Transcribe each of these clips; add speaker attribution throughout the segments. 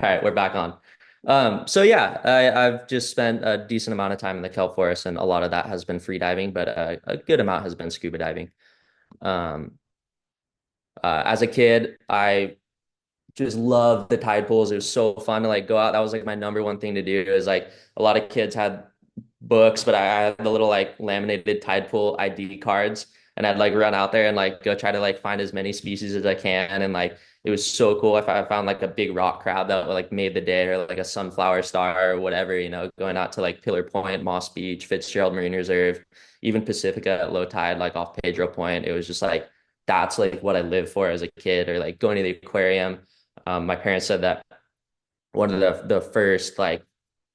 Speaker 1: All right, we're back on. So yeah, I've just spent a decent amount of time in the kelp forest, and a lot of that has been free diving, but a good amount has been scuba diving. Um, as a kid, I just loved the tide pools. It was so fun to like go out. That was like my number one thing to do. Is like a lot of kids had books, but I had the little like laminated tide pool ID cards, and I'd like run out there and like go try to like find as many species as I can. And like it was so cool if I found like a big rock crab that like made the day, or like a sunflower star or whatever, going out to like Pillar Point, Moss Beach, Fitzgerald Marine Reserve, even Pacifica at low tide, like off Pedro Point. It was just like that's like what I lived for as a kid, or like going to the aquarium. My parents said that one of the first like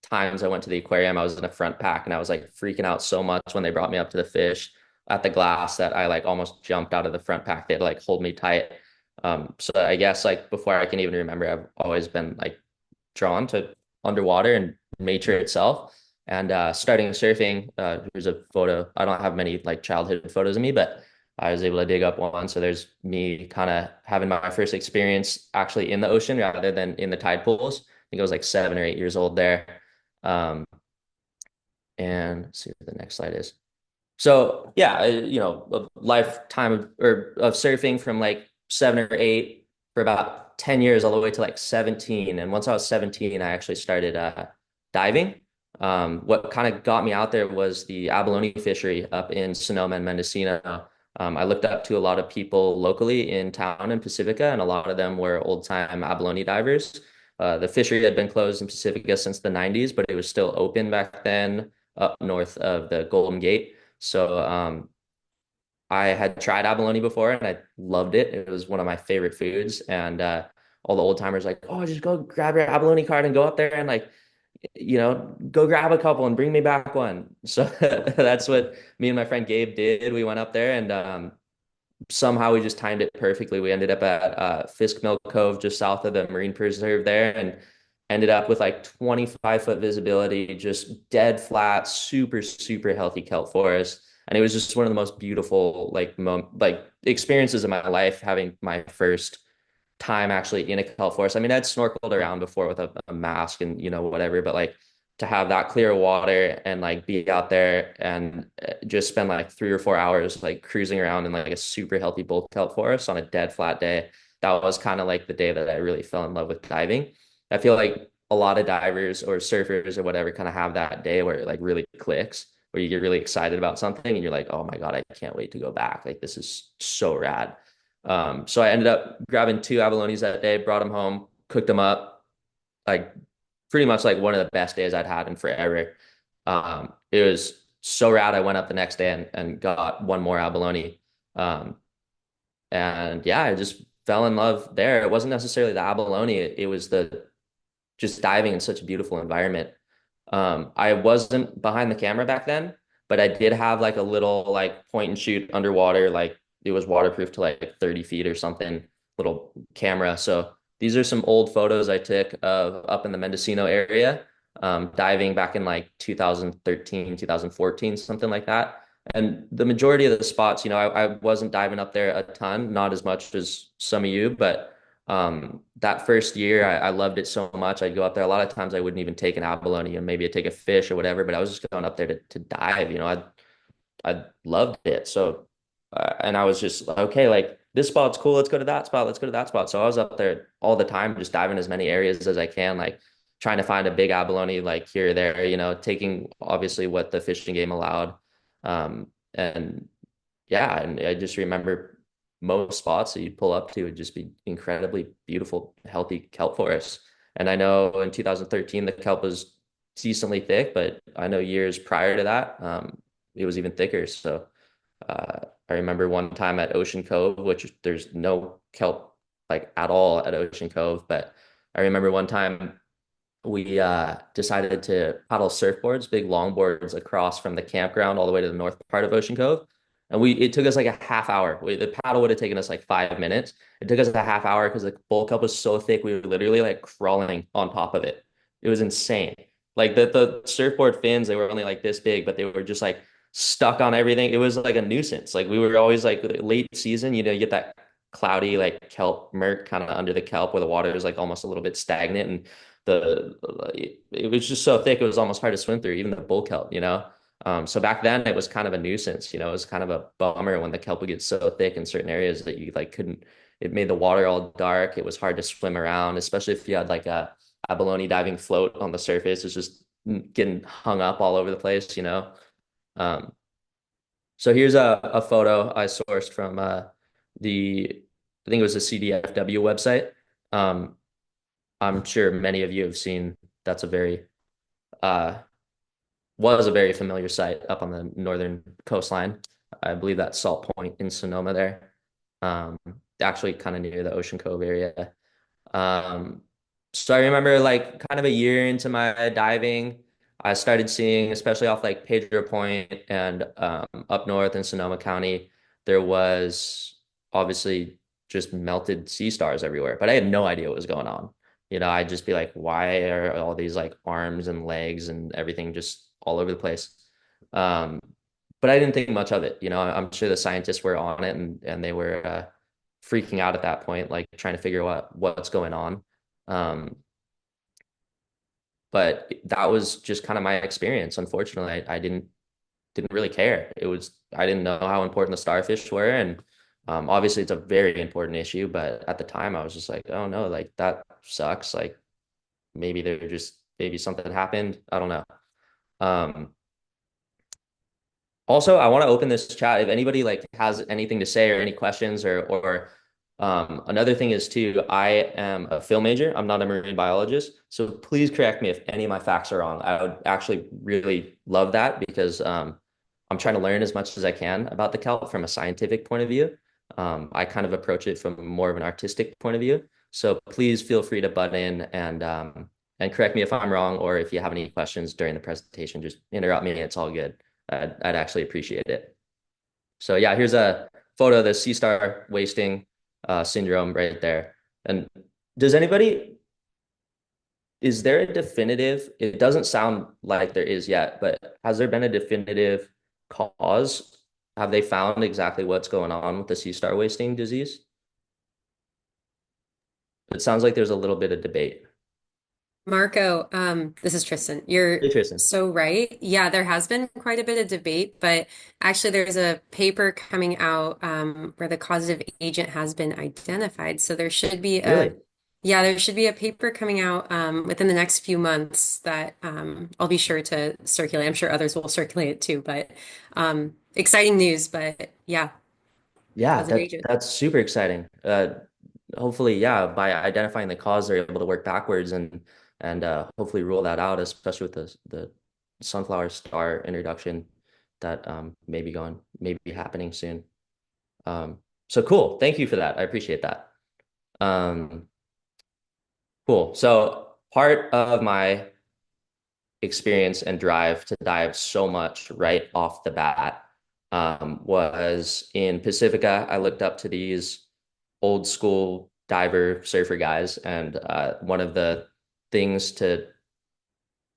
Speaker 1: times I went to the aquarium, I was in a front pack and I was like freaking out so much when they brought me up to the fish at the glass that I like almost jumped out of the front pack. They had to like hold me tight. So I guess like before I can even remember, I've always been like drawn to underwater and nature itself. And starting surfing, here's a photo. I don't have many like childhood photos of me, but I was able to dig up one. So there's me kind of having my first experience actually in the ocean rather than in the tide pools. I think I was like 7 or 8 years old there. Um, and let's see what the next slide is. So yeah, a lifetime of surfing from like 7 or 8 for about 10 years all the way to like 17. And once I was 17, I actually started diving. What kind of got me out there was the abalone fishery up in Sonoma and Mendocino. I looked up to a lot of people locally in town in Pacifica, and a lot of them were old-time abalone divers. The fishery had been closed in Pacifica since the 90s, but it was still open back then up north of the Golden Gate. So I had tried abalone before and I loved it. It was one of my favorite foods. And all the old timers like, oh, just go grab your abalone card and go up there and like, go grab a couple and bring me back one. So that's what me and my friend Gabe did. We went up there and somehow we just timed it perfectly. We ended up at Fisk Mill Cove just south of the Marine Preserve there and ended up with like 25-foot visibility, just dead flat, super, super healthy kelp forest. And it was just one of the most beautiful like experiences of my life, having my first time actually in a kelp forest. I mean, I'd snorkeled around before with a mask and whatever, but like to have that clear water and like be out there and just spend like 3 or 4 hours like cruising around in like a super healthy bull kelp forest on a dead flat day. That was kind of like the day that I really fell in love with diving. I feel like a lot of divers or surfers or whatever kind of have that day where it like really clicks, where you get really excited about something and you're like, oh my God, I can't wait to go back. Like this is so rad. So I ended up grabbing two abalones that day, brought them home, cooked them up, like pretty much like one of the best days I'd had in forever. It was so rad. I went up the next day and got one more abalone. Um, and yeah, I just fell in love there. It wasn't necessarily the abalone. It was the just diving in such a beautiful environment. I wasn't behind the camera back then, but I did have like a little like point and shoot underwater, like it was waterproof to like 30 feet or something, little camera. So these are some old photos I took of up in the Mendocino area, diving back in like 2013, 2014, something like that. And the majority of the spots, I wasn't diving up there a ton, not as much as some of you, but that first year I loved it so much. I'd go up there. A lot of times I wouldn't even take an abalone and maybe I'd take a fish or whatever, but I was just going up there to dive, I loved it. So, and I was just okay, like this spot's cool. Let's go to that spot. Let's go to that spot. So I was up there all the time, just diving as many areas as I can, like trying to find a big abalone, like here or there, taking obviously what the fishing game allowed. And yeah, and I just remember most spots that you'd pull up to would just be incredibly beautiful, healthy kelp forests. And I know in 2013 the kelp was decently thick, but I know years prior to that, it was even thicker. So I remember one time at Ocean Cove, which there's no kelp like at all at Ocean Cove, but I remember one time we decided to paddle surfboards, big longboards across from the campground all the way to the north part of Ocean Cove. And it took us like a half hour. The paddle would have taken us like 5 minutes. It took us a half hour because the bulk up was so thick. We were literally like crawling on top of it. It was insane. Like the surfboard fins, they were only like this big, but they were just like stuck on everything. It was like a nuisance. Like we were always like late season, you get that cloudy, like kelp murk kind of under the kelp where the water is like almost a little bit stagnant and the it was just so thick it was almost hard to swim through, even the bull kelp, you know. So back then it was kind of a nuisance, you know, it was kind of a bummer when the kelp would get so thick in certain areas that you like couldn't, it made the water all dark. It was hard to swim around, especially if you had like a abalone diving float on the surface. It's just getting hung up all over the place, you know. Um, so here's a photo I sourced from I think it was the CDFW website. Um, I'm sure many of you have seen that's a very uh, was a very familiar site up on the northern coastline. I believe that's Salt Point in Sonoma there. Um, actually kind of near the Ocean Cove area. Um, so I remember like kind of a year into my diving, I started seeing, especially off like Pedro Point and up north in Sonoma County, there was obviously just melted sea stars everywhere, but I had no idea what was going on. You know, I'd just be like, why are all these like arms and legs and everything just all over the place? Um, but I didn't think much of it. You know, I'm sure the scientists were on it and they were freaking out at that point, like trying to figure out what's going on. Um, but that was just kind of my experience. Unfortunately, I didn't really care. It was I didn't know how important the starfish were, and obviously it's a very important issue. But at the time, I was just like, oh no, like that sucks. Like maybe something happened. I don't know. Um, Also, I want to open this chat. If anybody like has anything to say or any questions or another thing is too, I am a film major. I'm not a marine biologist. So please correct me if any of my facts are wrong. I would actually really love that because I'm trying to learn as much as I can about the kelp from a scientific point of view. I kind of approach it from more of an artistic point of view. So please feel free to butt in and correct me if I'm wrong or if you have any questions during the presentation, just interrupt me. It's all good. I'd actually appreciate it. So yeah, here's a photo of the sea star wasting syndrome right there. And does anybody, is there a definitive, it doesn't sound like there is yet, but has there been a definitive cause? Have they found exactly what's going on with the sea star wasting disease? It sounds like there's a little bit of debate.
Speaker 2: Marco, this is Tristan. You're
Speaker 1: Interesting.
Speaker 2: so right. Yeah, there has been quite a bit of debate, but actually, there's a paper coming out where the causative agent has been identified. So
Speaker 1: Really?
Speaker 2: there should be a paper coming out within the next few months that I'll be sure to circulate. I'm sure others will circulate it too, but exciting news. But yeah,
Speaker 1: Yeah,
Speaker 2: causative agent.
Speaker 1: that's super exciting. Hopefully, yeah, by identifying the cause, they're able to work backwards and hopefully rule that out, especially with the sunflower star introduction that may be happening soon. So cool. Thank you for that. I appreciate that. Um, cool. So part of my experience and drive to dive so much right off the bat was in Pacifica. I looked up to these old school diver surfer guys, and one of the things to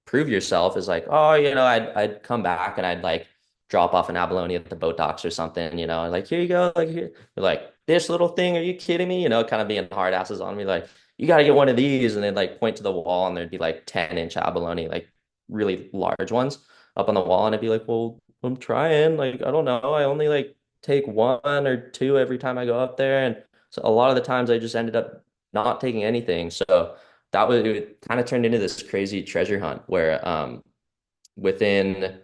Speaker 1: prove yourself is like, oh, you know, I'd come back and I'd like drop off an abalone at the boat docks or something, you know, like here you go, like here, like this little thing, are you kidding me? You know, kind of being hard asses on me, like you got to get one of these, and they'd like point to the wall, and there'd be like 10-inch abalone, like really large ones up on the wall, and I'd be like, well, I'm trying, like I don't know, I only like take one or two every time I go up there, and so a lot of the times I just ended up not taking anything, so that was it kind of turned into this crazy treasure hunt where within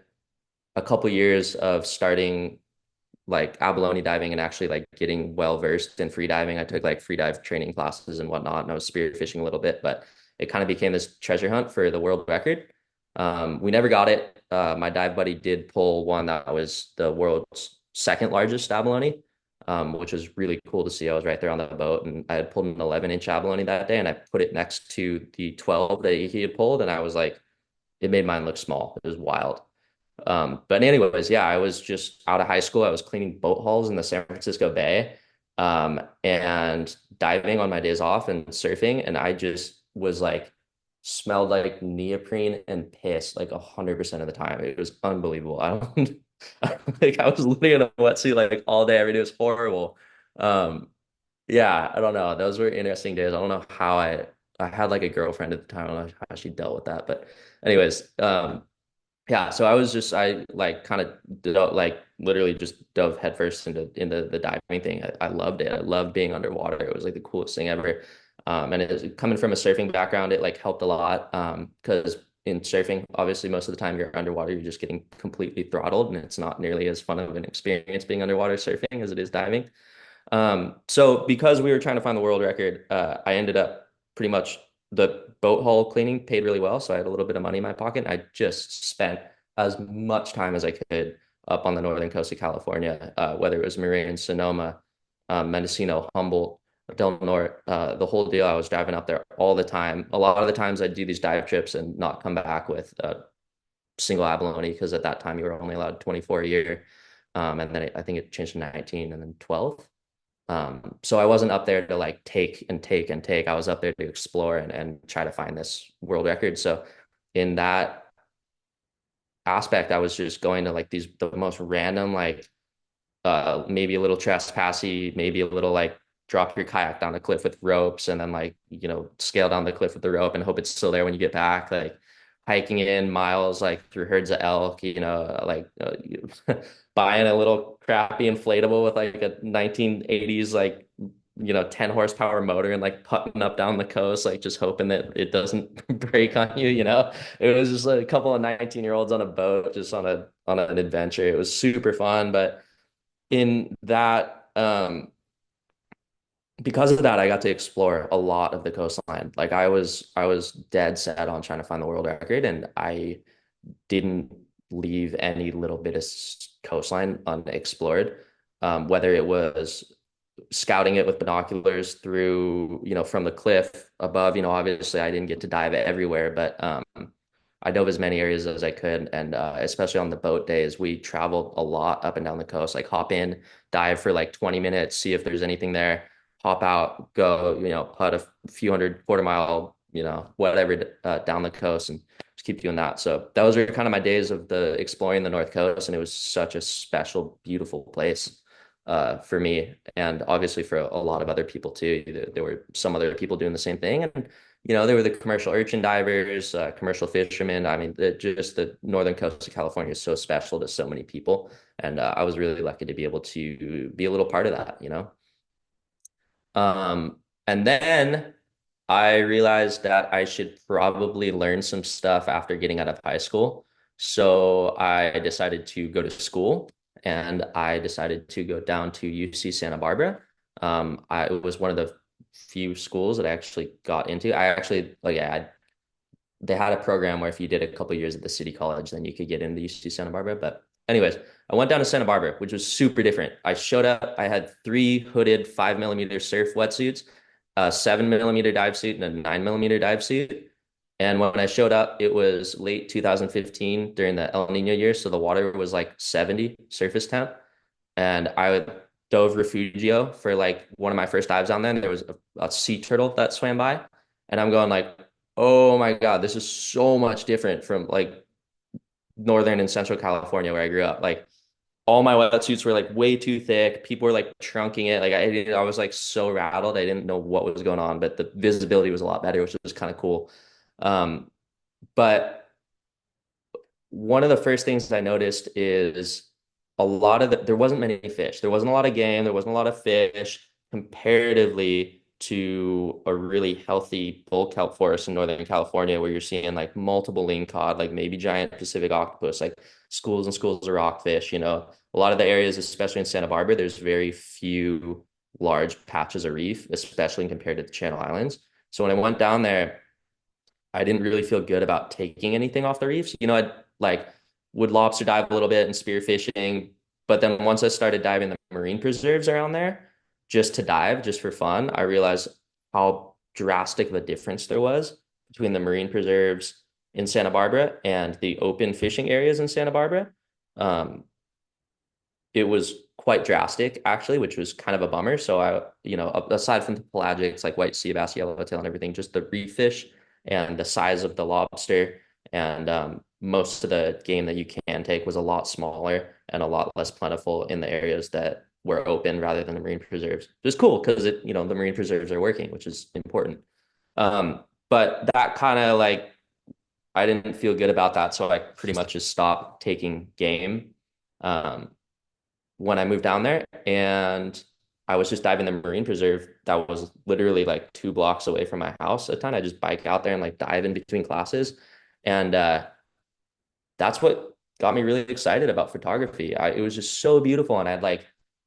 Speaker 1: a couple years of starting like abalone diving and actually like getting well versed in free diving, I took like free dive training classes and whatnot, and I was spear fishing a little bit, but it kind of became this treasure hunt for the world record. We never got it. My dive buddy did pull one that was the world's second largest abalone, which was really cool to see. I was right there on the boat, and I had pulled an 11-inch abalone that day, and I put it next to the 12 that he had pulled, and I was like, it made mine look small. It was wild. But anyways, yeah, I was just out of high school. I was cleaning boat hulls in the San Francisco Bay, and diving on my days off and surfing. And I just was like, smelled like neoprene and piss like 100% of the time. It was unbelievable. I don't, like I was literally in a wetsuit like all day every day. It was horrible. Um, Yeah, I don't know. Those were interesting days. I don't know how I had like a girlfriend at the time. I don't know how she dealt with that. But anyways, yeah, so I like kind of like literally just dove headfirst into the diving thing. I loved it. I loved being underwater. It was like the coolest thing ever. And coming from a surfing background, it like helped a lot. Because in surfing, obviously most of the time you're underwater, you're just getting completely throttled, and it's not nearly as fun of an experience being underwater surfing as it is diving. So because we were trying to find the world record, I ended up pretty much the boat hull cleaning paid really well. So I had a little bit of money in my pocket. I just spent as much time as I could up on the northern coast of California, whether it was Marin, Sonoma, Mendocino, Humboldt, Del Norte, the whole deal. I was driving up there all the time. A lot of the times I'd do these dive trips and not come back with a single abalone because at that time you were only allowed 24 a year. And then I think it changed to 19 and then 12. So I wasn't up there to like take and take and take. I was up there to explore and try to find this world record. So in that aspect, I was just going to like the most random like maybe a little trespassy, maybe a little like drop your kayak down the cliff with ropes and then like, scale down the cliff with the rope and hope it's still there when you get back. Like hiking in miles like through herds of elk, buying a little crappy inflatable with like a 1980s like 10 horsepower motor and like putting up down the coast, like just hoping that it doesn't break on you. It was just like a couple of 19-year-olds on a boat, just on an adventure. It was super fun, but in that because of that I got to explore a lot of the coastline. Like I was dead set on trying to find the world record, and I didn't leave any little bit of coastline unexplored. Whether it was scouting it with binoculars through, from the cliff above, obviously I didn't get to dive everywhere, but I dove as many areas as I could. And especially on the boat days, we traveled a lot up and down the coast, like hop in, dive for like 20 minutes, see if there's anything there, hop out, go, putt a few hundred quarter mile, whatever, down the coast and just keep doing that. So those were kind of my days of the exploring the North Coast. And it was such a special, beautiful place for me, and obviously for a lot of other people too. There were some other people doing the same thing, and there were the commercial urchin divers, commercial fishermen. I mean, just the northern coast of California is so special to so many people, and I was really lucky to be able to be a little part of that. And then I realized that I should probably learn some stuff after getting out of high school. So I decided to go to school, and I decided to go down to UC Santa Barbara. It was one of the few schools that I actually got into. I actually, like, yeah, they had a program where if you did a couple years at the city college, then you could get into UC Santa Barbara. But anyways, I went down to Santa Barbara, which was super different. I showed up, I had three hooded 5 millimeter surf wetsuits, a 7 millimeter dive suit, and a 9 millimeter dive suit. And when I showed up, it was late 2015 during the El Nino year. So the water was like 70 surface temp. And I dove refugio for like one of my first dives on there. And there was a sea turtle that swam by. And I'm going like, oh my God, this is so much different from like Northern and Central California where I grew up. Like all my wetsuits were like way too thick. People were like trunking it. Like I was like so rattled. I didn't know what was going on, but the visibility was a lot better, which was kind of cool. Um, but one of the first things I noticed is there wasn't many fish. There wasn't a lot of game. There wasn't a lot of fish comparatively to a really healthy bull kelp forest in Northern California where you're seeing like multiple lingcod, like maybe giant Pacific octopus, like schools and schools of rockfish. A lot of the areas, especially in Santa Barbara, there's very few large patches of reef, especially compared to the Channel Islands. So when I went down there, I didn't really feel good about taking anything off the reefs. I like would lobster dive a little bit and spear fishing, but then once I started diving the marine preserves around there, just to dive, just for fun, I realized how drastic of a difference there was between the marine preserves in Santa Barbara and the open fishing areas in Santa Barbara. Um, it was quite drastic actually, which was kind of a bummer. So aside from the pelagics like white sea bass, yellowtail, and everything, just the reef fish and the size of the lobster and most of the game that you can take was a lot smaller and a lot less plentiful in the areas that were open rather than the marine preserves. It was cool because the marine preserves are working, which is important. But that kind of like I didn't feel good about that, so I pretty much just stopped taking game um, when I moved down there, and I was just diving the marine preserve that was literally like 2 blocks away from my house. A ton. I just bike out there and like dive in between classes, and that's what got me really excited about photography. It was just so beautiful, and I'd like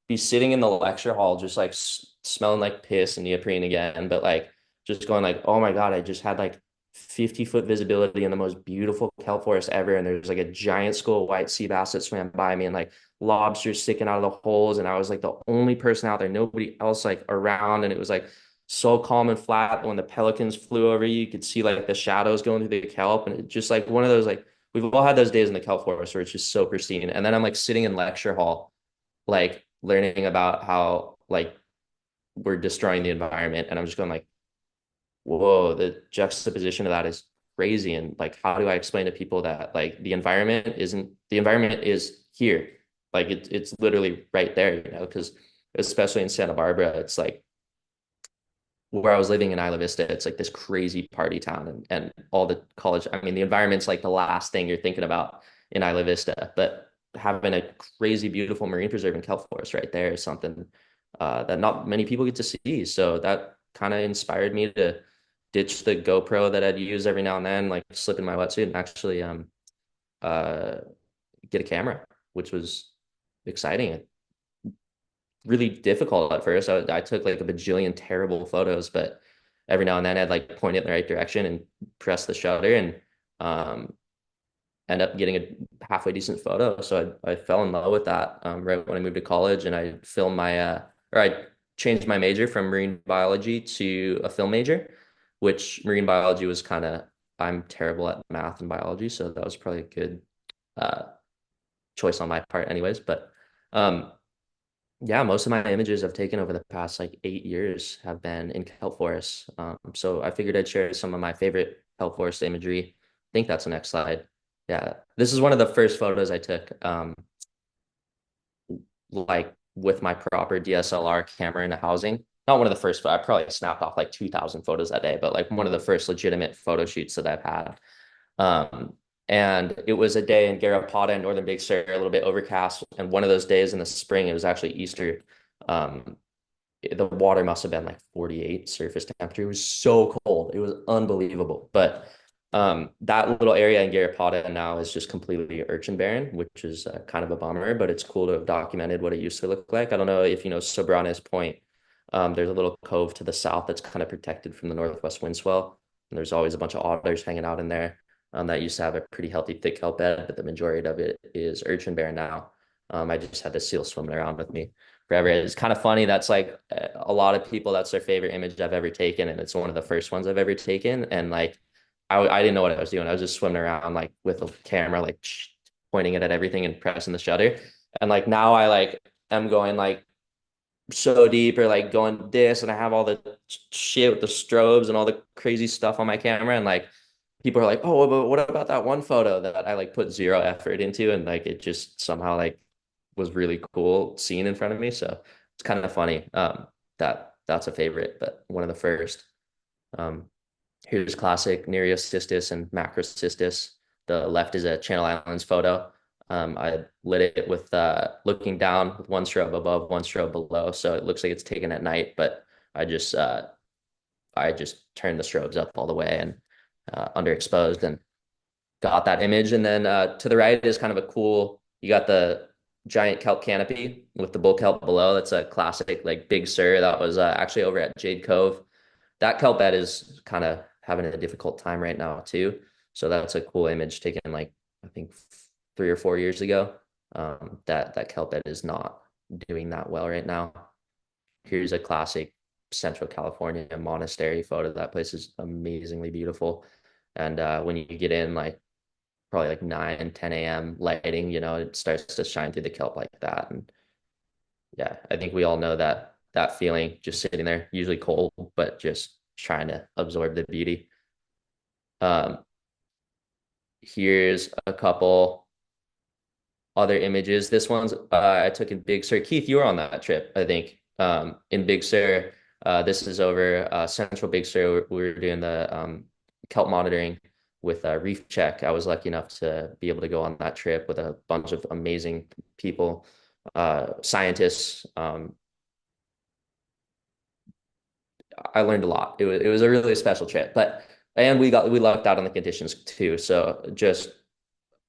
Speaker 1: be sitting in the lecture hall, just like smelling like piss and neoprene again, but like just going like, oh my God, I just had like 50-foot visibility in the most beautiful kelp forest ever, and there's like a giant school of white sea bass that swam by me, and like lobsters sticking out of the holes, and I was like the only person out there, nobody else like around, and it was like so calm and flat. When the pelicans flew over you, you could see like the shadows going through the kelp, and it just like one of those like we've all had those days in the kelp forest where it's just so pristine. And then I'm like sitting in lecture hall, like learning about how like we're destroying the environment. And I'm just going like, whoa, the juxtaposition of that is crazy. And like, how do I explain to people that like the environment is here. Like it's literally right there, because especially in Santa Barbara, it's like where I was living in Isla Vista, it's like this crazy party town, and all the college, I mean, the environment's like the last thing you're thinking about in Isla Vista, but having a crazy beautiful marine preserve in kelp forest right there is something that not many people get to see. So that kind of inspired me to ditch the GoPro that I'd use every now and then, like slip in my wetsuit and actually uh get a camera, which was exciting, really difficult at first. I took like a bajillion terrible photos, but every now and then I'd like point it in the right direction and press the shutter and um, end up getting a halfway decent photo. So I fell in love with that right when I moved to college, and I filmed or I changed my major from marine biology to a film major, which marine biology was I'm terrible at math and biology, so that was probably a good uh, choice on my part, anyways. But um, yeah, most of my images I've taken over the past like 8 years have been in kelp forests. So I figured I'd share some of my favorite kelp forest imagery. I think that's the next slide. Yeah, this is one of the first photos I took, like with my proper DSLR camera in a housing. Not one of the first, but I probably snapped off like 2,000 photos that day, but like one of the first legitimate photo shoots that I've had. Um, and it was a day in Garrapatta in Northern Big Sur, a little bit overcast. And one of those days in the spring, it was actually Easter. Um, the water must have been like 48 surface temperature. It was so cold. It was unbelievable. But that little area in Garrapatta now is just completely urchin barren, which is kind of a bummer, but it's cool to have documented what it used to look like. I don't know if you know Sobranes Point. There's a little cove to the south that's kind of protected from the northwest wind swell. And there's always a bunch of otters hanging out in there. That used to have a pretty healthy thick kelp bed, but the majority of it is urchin barren now. I just had this seal swimming around with me forever. It's kind of funny. That's like a lot of people, that's their favorite image I've ever taken. And it's one of the first ones I've ever taken. And like, I didn't know what I was doing. I was just swimming around like with a camera, like pointing it at everything and pressing the shutter. And like now I like am going like so deep or like going this, and I have all the shit with the strobes and all the crazy stuff on my camera. And like people are like, oh, but what about that one photo that I like put zero effort into? And like it just somehow like was really cool seeing in front of me. So it's kind of funny. That's a favorite, but one of the first. Um, Here's classic Nereocystis and Macrocystis. The left is a Channel Islands photo. I lit it with looking down with one strobe above, one strobe below, so it looks like it's taken at night. But I just uh, I just turned the strobes up all the way and underexposed and got that image. And then to the right is kind of a cool. You got the giant kelp canopy with the bull kelp below. That's a classic like Big Sur. That was actually over at Jade Cove. That kelp bed is kind of having a difficult time right now too. So that's a cool image taken like I think 3 or 4 years ago. That kelp bed is not doing that well right now. Here's a classic Central California monastery photo. That place is amazingly beautiful. And when you get in like probably like 9, 10 a.m. lighting, it starts to shine through the kelp like that. And yeah, I think we all know that feeling just sitting there, usually cold, but just trying to absorb the beauty. Um, Here's a couple. other images. This one's I took in Big Sur. Keith, you were on that trip, I think. In Big Sur, this is over Central Big Sur. We were doing the kelp monitoring with Reef Check. I was lucky enough to be able to go on that trip with a bunch of amazing people, scientists. I learned a lot. It was a really special trip, but and we lucked out on the conditions too. So just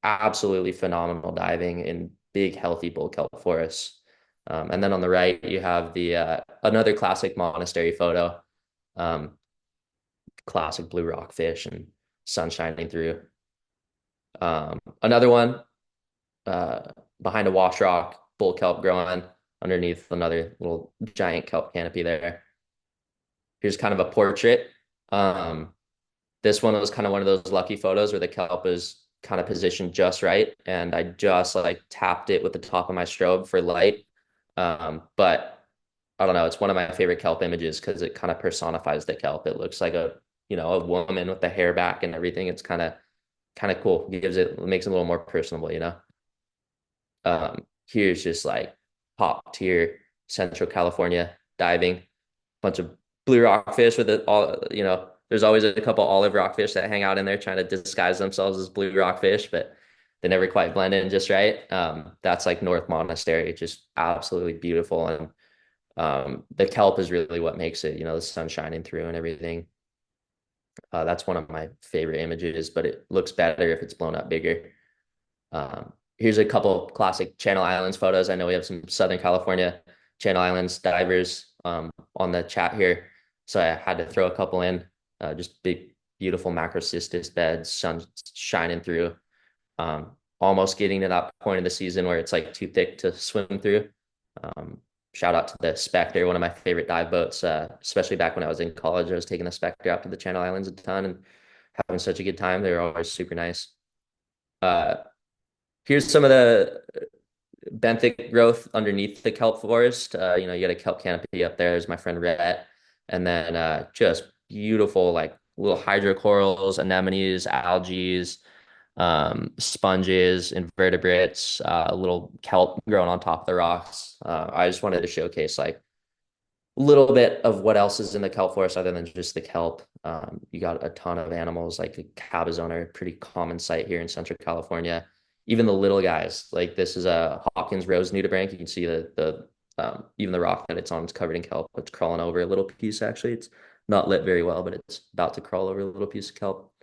Speaker 1: absolutely phenomenal diving in big, healthy bull kelp forests. And then on the right, you have the another classic monastery photo, um, classic blue rockfish and sun shining through. Another one behind a wash rock, bull kelp growing underneath another little giant kelp canopy there. Here's kind of a portrait. Um, This one was kind of one of those lucky photos where the kelp is kind of positioned just right, and I just like tapped it with the top of my strobe for light. But I don't know, it's one of my favorite kelp images because it kind of personifies the kelp. It looks like a woman with the hair back and everything. It's kind of cool. It makes it a little more personable. Here's just like top tier Central California diving, bunch of blue rockfish with it all, there's always a couple olive rockfish that hang out in there trying to disguise themselves as blue rockfish, but they never quite blend in just right. That's like North Monastery, just absolutely beautiful. And the kelp is really what makes it, the sun shining through and everything. That's one of my favorite images, but it looks better if it's blown up bigger. Here's a couple of classic Channel Islands photos. I know we have some Southern California Channel Islands divers on the chat here, so I had to throw a couple in. Just big, beautiful macrocystis beds, sun shining through. Almost getting to that point of the season where it's like too thick to swim through. Um, Shout out to the Spectre, one of my favorite dive boats, especially back when I was in college. I was taking the Spectre out to the Channel Islands a ton and having such a good time. They were always super nice. Uh, Here's some of the benthic growth underneath the kelp forest. You got a kelp canopy up there. There's my friend Rhett. And then just beautiful, like little hydrocorals, anemones, algae, sponges, invertebrates, little kelp growing on top of the rocks. I just wanted to showcase like little bit of what else is in the kelp forest other than just the kelp. You got a ton of animals like the cabezon are a pretty common sight here in Central California. Even the little guys, like this is a Hawkins rose nudibranch. You can see the even the rock that it's on is covered in kelp. It's crawling over a little piece actually. It's not lit very well, but it's about to crawl over a little piece of kelp.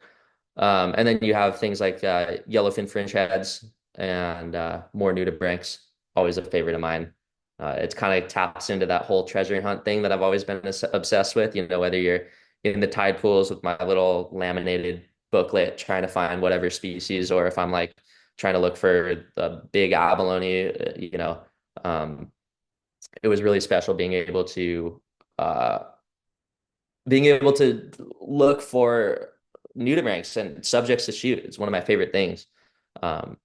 Speaker 1: And then you have things like yellowfin fringe heads and more nudibranchs, always a favorite of mine. It's kind of taps into that whole treasure hunt thing that I've always been obsessed with. Whether you're in the tide pools with my little laminated booklet trying to find whatever species, or if I'm like trying to look for the big abalone, um, it was really special uh, being able to look for nudibranchs and subjects to shoot. It's one of my favorite things.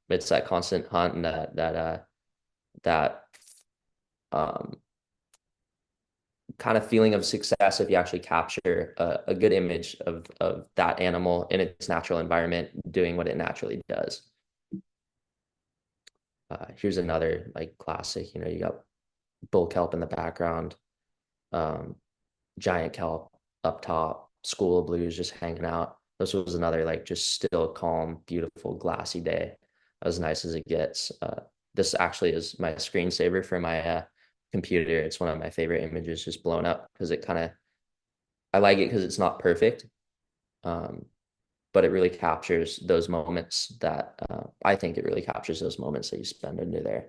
Speaker 1: It's that constant hunt and that um, kind of feeling of success if you actually capture a good image of that animal in its natural environment doing what it naturally does. Here's another like classic, you got bull kelp in the background, um, giant kelp up top, school of blues just hanging out. This was another like just still calm, beautiful, glassy day, as nice as it gets. This actually is my screensaver for my computer. It's one of my favorite images, just blown up because I like it because it's not perfect, um, but it really captures those moments that I think it really captures those moments that you spend under there.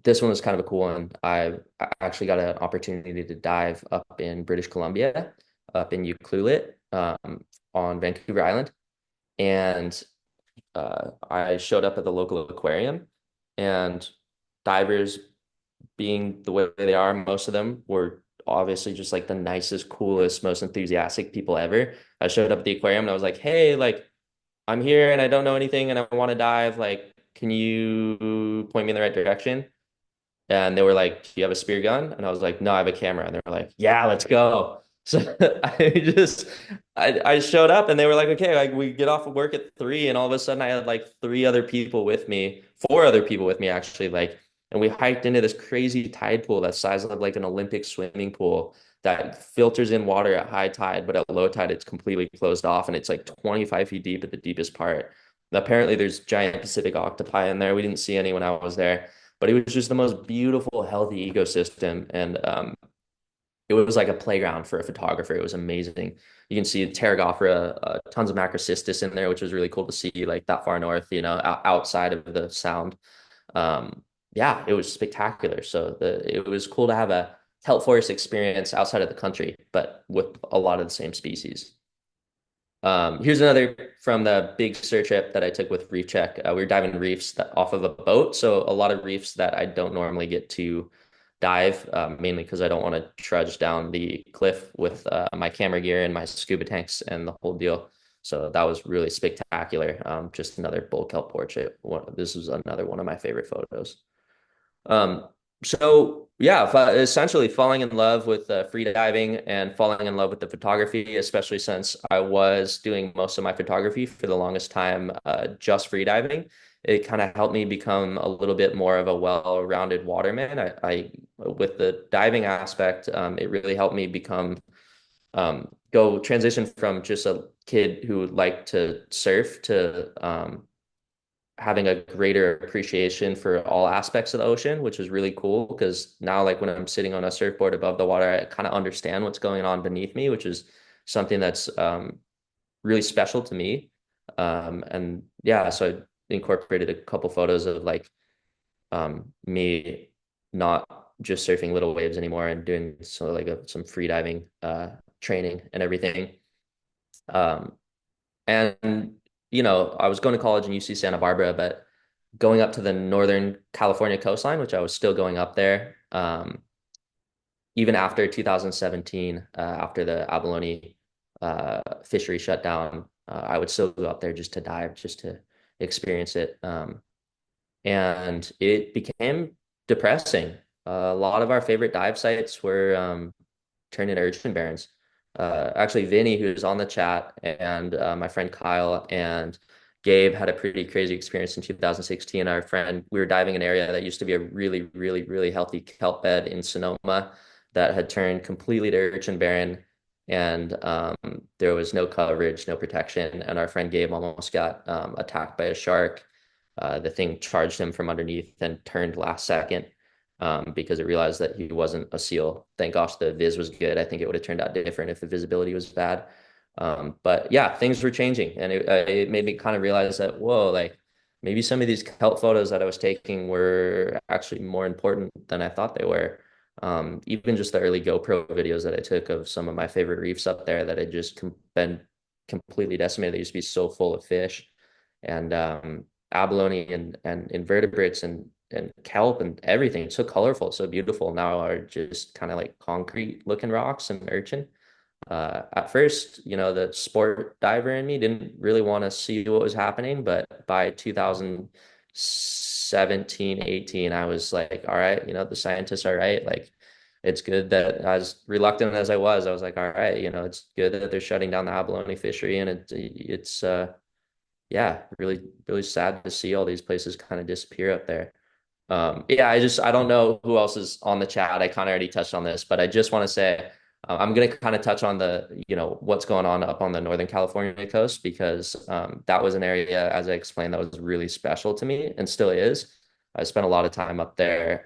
Speaker 1: This one was kind of a cool one. I actually got an opportunity to dive up in British Columbia, up in Ucluelet, on Vancouver Island, and I showed up at the local aquarium, and divers, being the way they are, most of them were obviously just like the nicest, coolest, most enthusiastic people ever. I showed up at the aquarium and I was like, "Hey, like I'm here and I don't know anything and I want to dive. Like, can you point me in the right direction?" And they were like, "Do you have a spear gun?" And I was like, "No, I have a camera." And they were like, "Yeah, let's go." So I just I showed up and they were like, okay, like we get off of work at 3, and all of a sudden I had like three other people with me, four other people with me actually, like, and we hiked into this crazy tide pool that's size of like an Olympic swimming pool that filters in water at high tide, but at low tide it's completely closed off and it's like 25 feet deep at the deepest part. Apparently there's giant Pacific octopi in there. We didn't see any when I was there, but it was just the most beautiful, healthy ecosystem. And it was like a playground for a photographer. It was amazing. You can see Pterogophora, tons of Macrocystis in there, which was really cool to see, like that far north, outside of the sound. Yeah, it was spectacular. So it was cool to have a kelp forest experience outside of the country, but with a lot of the same species. Here's another from the big surf trip that I took with Reef Check. We were diving reefs off of a boat, so a lot of reefs that I don't normally get to dive, mainly because I don't want to trudge down the cliff with my camera gear and my scuba tanks and the whole deal. So that was really spectacular. Just another bull kelp portrait. This was another one of my favorite photos. Um, so yeah, essentially falling in love with free diving and falling in love with the photography, especially since I was doing most of my photography for the longest time, just free diving. It kind of helped me become a little bit more of a well-rounded waterman. With the diving aspect, it really helped me become go transition from just a kid who liked to surf to having a greater appreciation for all aspects of the ocean, which is really cool because now, like when I'm sitting on a surfboard above the water, I kind of understand what's going on beneath me, which is something that's really special to me. And yeah, so I incorporated a couple photos of like me not just surfing little waves anymore and doing some free diving training and everything. Um, and I was going to college in UC Santa Barbara, but going up to the Northern California coastline, which I was still going up there, even after 2017, after the abalone fishery shut down, I would still go up there just to dive, just to experience it. And it became depressing. A lot of our favorite dive sites were turned into urchin barrens. Actually, Vinny, who's on the chat, and my friend Kyle and Gabe had a pretty crazy experience in 2016. Our friend, we were diving an area that used to be a really, really, really healthy kelp bed in Sonoma that had turned completely to urchin barren, and there was no coverage, no protection, and our friend Gabe almost got attacked by a shark. The thing charged him from underneath and turned last second because it realized that he wasn't a SEAL. Thank gosh the viz was good. I think it would have turned out different if the visibility was bad. But yeah, things were changing, and it made me kind of realize that, whoa, like maybe some of these kelp photos that I was taking were actually more important than I thought they were. Even just the early GoPro videos that I took of some of my favorite reefs up there that had just been completely decimated. They used to be so full of fish and abalone and invertebrates and kelp and everything. It's so colorful, so beautiful. Now are just kind of like concrete looking rocks and urchin. At first, the sport diver in me didn't really want to see what was happening, but by 2017, 18, I was like, all right, the scientists are right. Like, it's good that as reluctant as I was like, all right, it's good that they're shutting down the abalone fishery, and it's yeah, really, really sad to see all these places kind of disappear up there. Yeah, I don't know who else is on the chat. I kind of already touched on this, but I just want to say I'm going to kind of touch on what's going on up on the Northern California coast because that was an area, as I explained, that was really special to me and still is. I spent a lot of time up there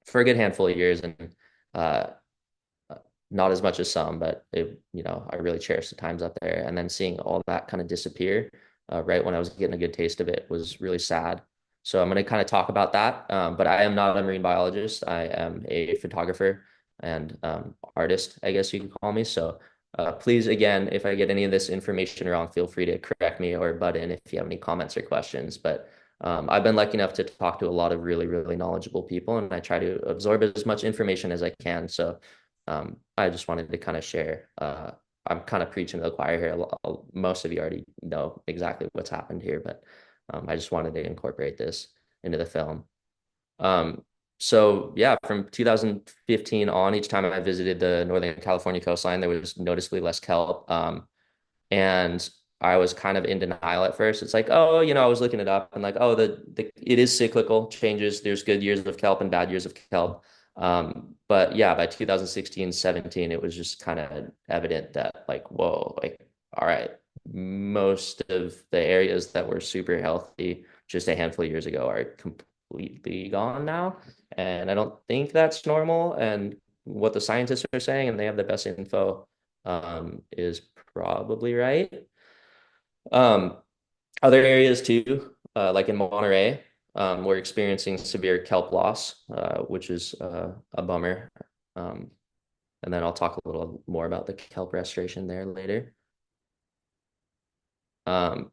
Speaker 1: for a good handful of years, and uh, not as much as some, but I really cherish the times up there. And then seeing all that kind of disappear right when I was getting a good taste of it was really sad. So I'm going to kind of talk about that. But I am not a marine biologist. I am a photographer and artist, I guess you could call me. So please, again, if I get any of this information wrong, feel free to correct me or butt in if you have any comments or questions. But I've been lucky enough to talk to a lot of really, really knowledgeable people, and I try to absorb as much information as I can. So I just wanted to kind of share. I'm kind of preaching to the choir here. Most of you already know exactly what's happened here, but I just wanted to incorporate this into the film. Um, So yeah, from 2015 on, each time I visited the Northern California coastline, there was noticeably less kelp. And I was kind of in denial at first. It's like, oh, I was looking it up and like, oh, the it is cyclical changes. There's good years of kelp and bad years of kelp. But yeah, by 2016, 17, it was just kind of evident that like, whoa, like, all right, most of the areas that were super healthy just a handful of years ago are completely gone now. And I don't think that's normal. And what the scientists are saying, and they have the best info, is probably right. Um, Other areas too, like in Monterey, we're experiencing severe kelp loss, which is a bummer. Um, and then I'll talk a little more about the kelp restoration there later.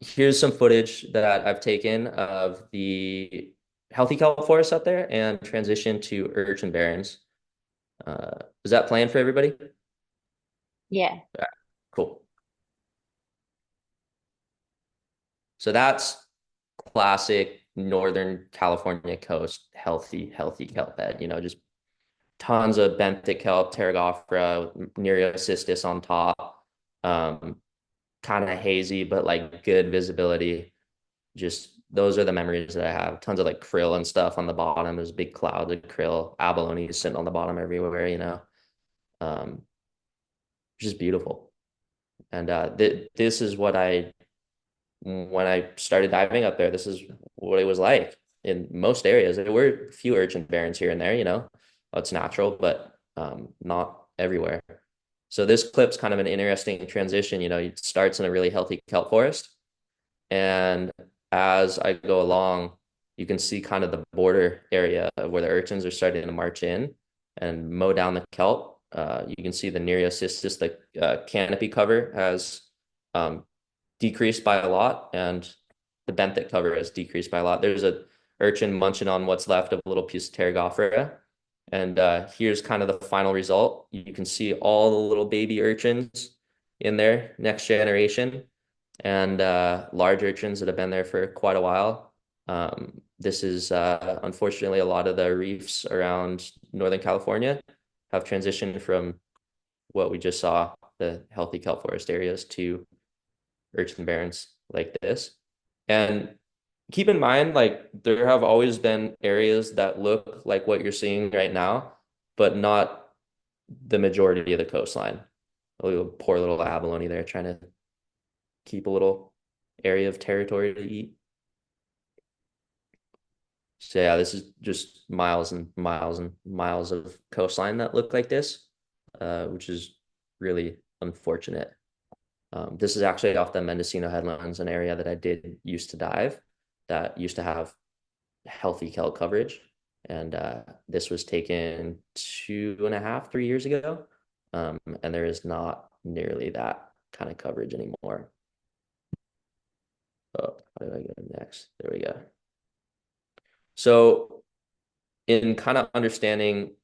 Speaker 1: Here's some footage that I've taken of the healthy kelp forest up there and transition to urchin barrens. Is that planned for everybody?
Speaker 3: Yeah.
Speaker 1: Yeah, cool. So that's classic Northern California coast, healthy kelp bed, just tons of benthic kelp, pterogophora, Nereocystis on top. Um, Kind of hazy, but like good visibility. Just those are the memories that I have. Tons of like krill and stuff on the bottom. There's big clouds of krill, abalone sitting on the bottom everywhere. Um, just beautiful. And this is what when I started diving up there, this is what it was like in most areas. There were a few urchin barrens here and there. It's natural, but not everywhere. So this clip's kind of an interesting transition. It starts in a really healthy kelp forest, and as I go along, you can see kind of the border area of where the urchins are starting to march in and mow down the kelp. You can see the Nereocystis, the canopy cover has um, decreased by a lot, and the benthic cover has decreased by a lot. There's a urchin munching on what's left of a little piece of pterogophora. And here's kind of the final result. You can see all the little baby urchins in there, next generation, and large urchins that have been there for quite a while. This is unfortunately a lot of the reefs around Northern California have transitioned from what we just saw, the healthy kelp forest areas, to urchin barrens like this. And keep in mind, like there have always been areas that look like what you're seeing right now, but not the majority of the coastline. A little poor little abalone there trying to keep a little area of territory to eat. So yeah, this is just miles and miles and miles of coastline that look like this, which is really unfortunate. This is actually off the Mendocino Headlands, an area that I did used to dive that used to have healthy kelp coverage. And this was taken 2.5, 3 years ago. And there is not nearly that kind of coverage anymore. Oh, how do I go next? There we go. So in kind of understanding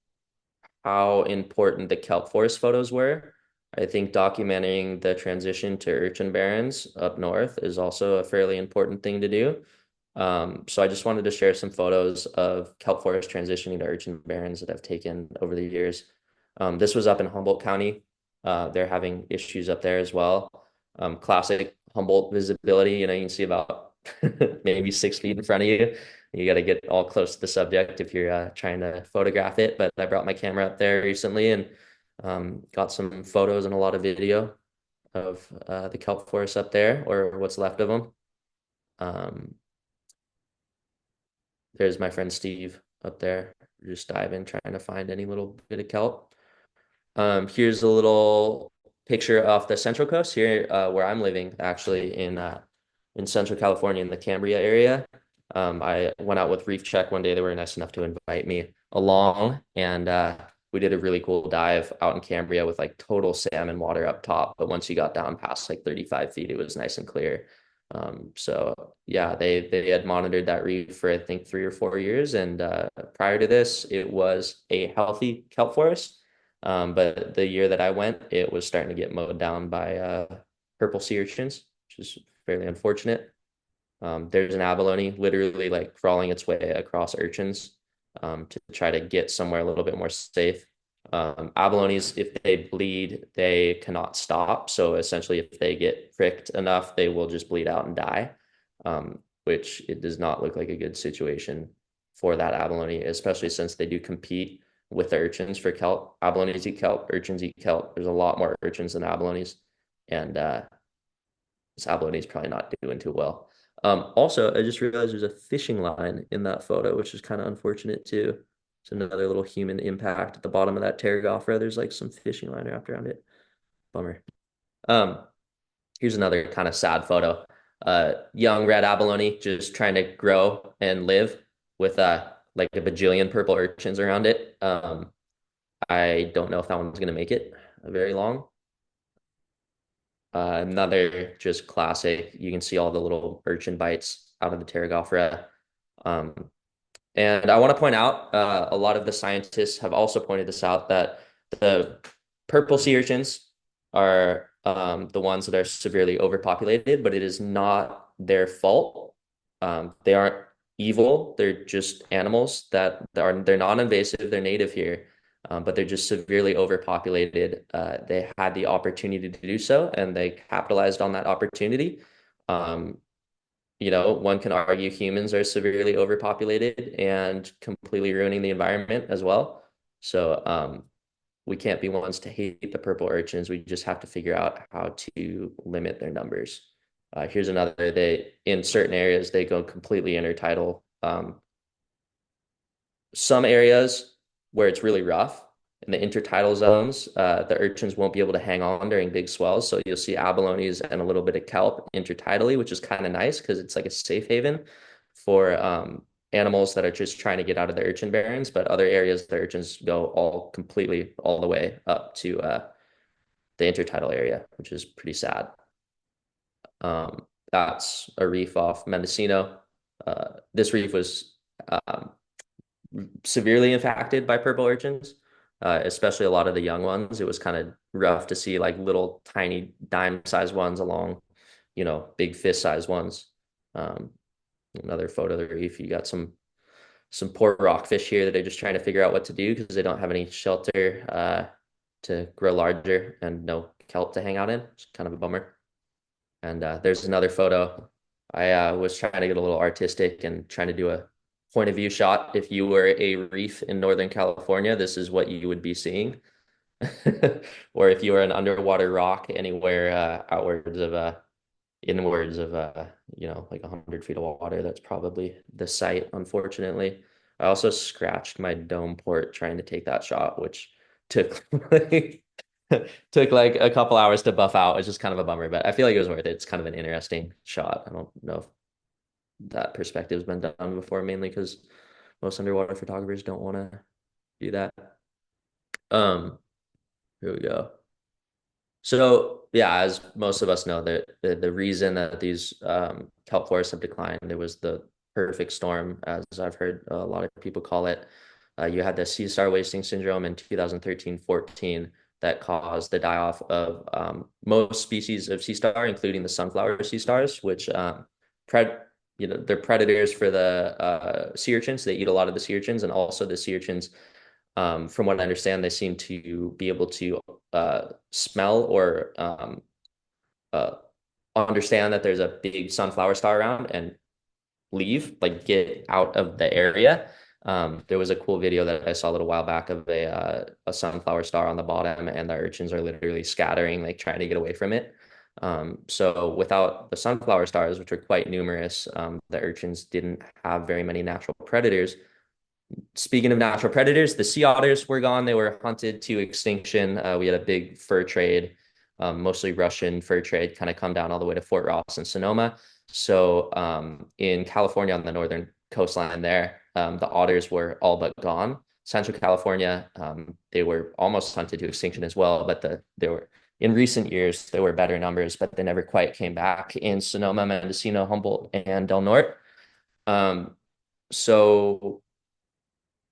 Speaker 1: how important the kelp forest photos were, I think documenting the transition to urchin barrens up north is also a fairly important thing to do. So I just wanted to share some photos of kelp forest transitioning to urchin barrens that I've taken over the years. This was up in Humboldt County. They're having issues up there as well. Classic Humboldt visibility, you can see about maybe 6 feet in front of you. You got to get all close to the subject if you're trying to photograph it. But I brought my camera up there recently and got some photos and a lot of video of the kelp forest up there, or what's left of them. Um, there's my friend Steve up there, just diving, trying to find any little bit of kelp. Here's a little picture off the Central Coast here, where I'm living, actually in Central California in the Cambria area. I went out with Reef Check one day. They were nice enough to invite me along, and we did a really cool dive out in Cambria with like total salmon water up top. But once you got down past like 35 feet, it was nice and clear. So yeah, they had monitored that reef for I think 3 or 4 years, and prior to this, it was a healthy kelp forest. But the year that I went, it was starting to get mowed down by purple sea urchins, which is fairly unfortunate. There's an abalone literally like crawling its way across urchins. to try to get somewhere a little bit more safe. Abalones, if they bleed, they cannot stop. So essentially, if they get pricked enough, they will just bleed out and die, which it does not look like a good situation for that abalone, especially since they do compete with the urchins for kelp. Abalones eat kelp, urchins eat kelp. There's a lot more urchins than abalones, and this abalone is probably not doing too well. Also, I just realized there's a fishing line in that photo, which is kind of unfortunate too. It's another little human impact at the bottom of that pterogophora. There's like some fishing line wrapped around it. Bummer. Um, Here's another kind of sad photo. Young red abalone just trying to grow and live with like a bajillion purple urchins around it. I don't know if that one's gonna make it very long. Another just classic. You can see all the little urchin bites out of the pterogophora. Um, and I want to point out, a lot of the scientists have also pointed this out that the purple sea urchins are the ones that are severely overpopulated, but it is not their fault. They aren't evil. They're just animals that they're non-invasive. They're native here, but they're just severely overpopulated. They had the opportunity to do so, and they capitalized on that opportunity. Um, one can argue humans are severely overpopulated and completely ruining the environment as well. So we can't be ones to hate the purple urchins. We just have to figure out how to limit their numbers. Here's another. They in certain areas they go completely intertidal. Some areas where it's really rough in the intertidal zones, the urchins won't be able to hang on during big swells. So you'll see abalones and a little bit of kelp intertidally, which is kind of nice because it's like a safe haven for animals that are just trying to get out of the urchin barrens. But other areas, the urchins go all the way up to the intertidal area, which is pretty sad. That's a reef off Mendocino. This reef was um, severely impacted by purple urchins, especially a lot of the young ones. It was kind of rough to see like little tiny dime-sized ones along, big fist-sized ones. Um, Another photo of the reef. You got some poor rockfish here that are just trying to figure out what to do because they don't have any shelter to grow larger and no kelp to hang out in. It's kind of a bummer. And there's another photo. I was trying to get a little artistic and trying to do a point of view shot. If you were a reef in Northern California, this is what you would be seeing. Or if you were an underwater rock anywhere outwards of inwards of like 100 feet of water, that's probably the site, unfortunately. I also scratched my dome port trying to take that shot, which took like took like a couple hours to buff out. It's just kind of a bummer, but I feel like it was worth it. It's kind of an interesting shot. I don't know if that perspective's been done before, mainly because most underwater photographers don't want to do that. Um, Here we go. So yeah, as most of us know, the reason that these kelp forests have declined, it was the perfect storm, as I've heard a lot of people call it. You had the sea star wasting syndrome in 2013-14 that caused the die-off of most species of sea star, including the sunflower sea stars, which pred they're predators for the sea urchins. They eat a lot of the sea urchins, and also the sea urchins, from what I understand, they seem to be able to smell or uh, understand that there's a big sunflower star around and leave, like get out of the area. There was a cool video that I saw a little while back of a sunflower star on the bottom, and the urchins are literally scattering, like trying to get away from it. So without the sunflower stars, which are quite numerous, the urchins didn't have very many natural predators. Speaking of natural predators, the sea otters were gone. They were hunted to extinction. We had a big fur trade, mostly Russian fur trade, kind of come down all the way to Fort Ross and Sonoma. So in California on the northern coastline there, the otters were all but gone. Central California, they were almost hunted to extinction as well, but they were in recent years there were better numbers, but they never quite came back in Sonoma, Mendocino, Humboldt, and Del Norte. So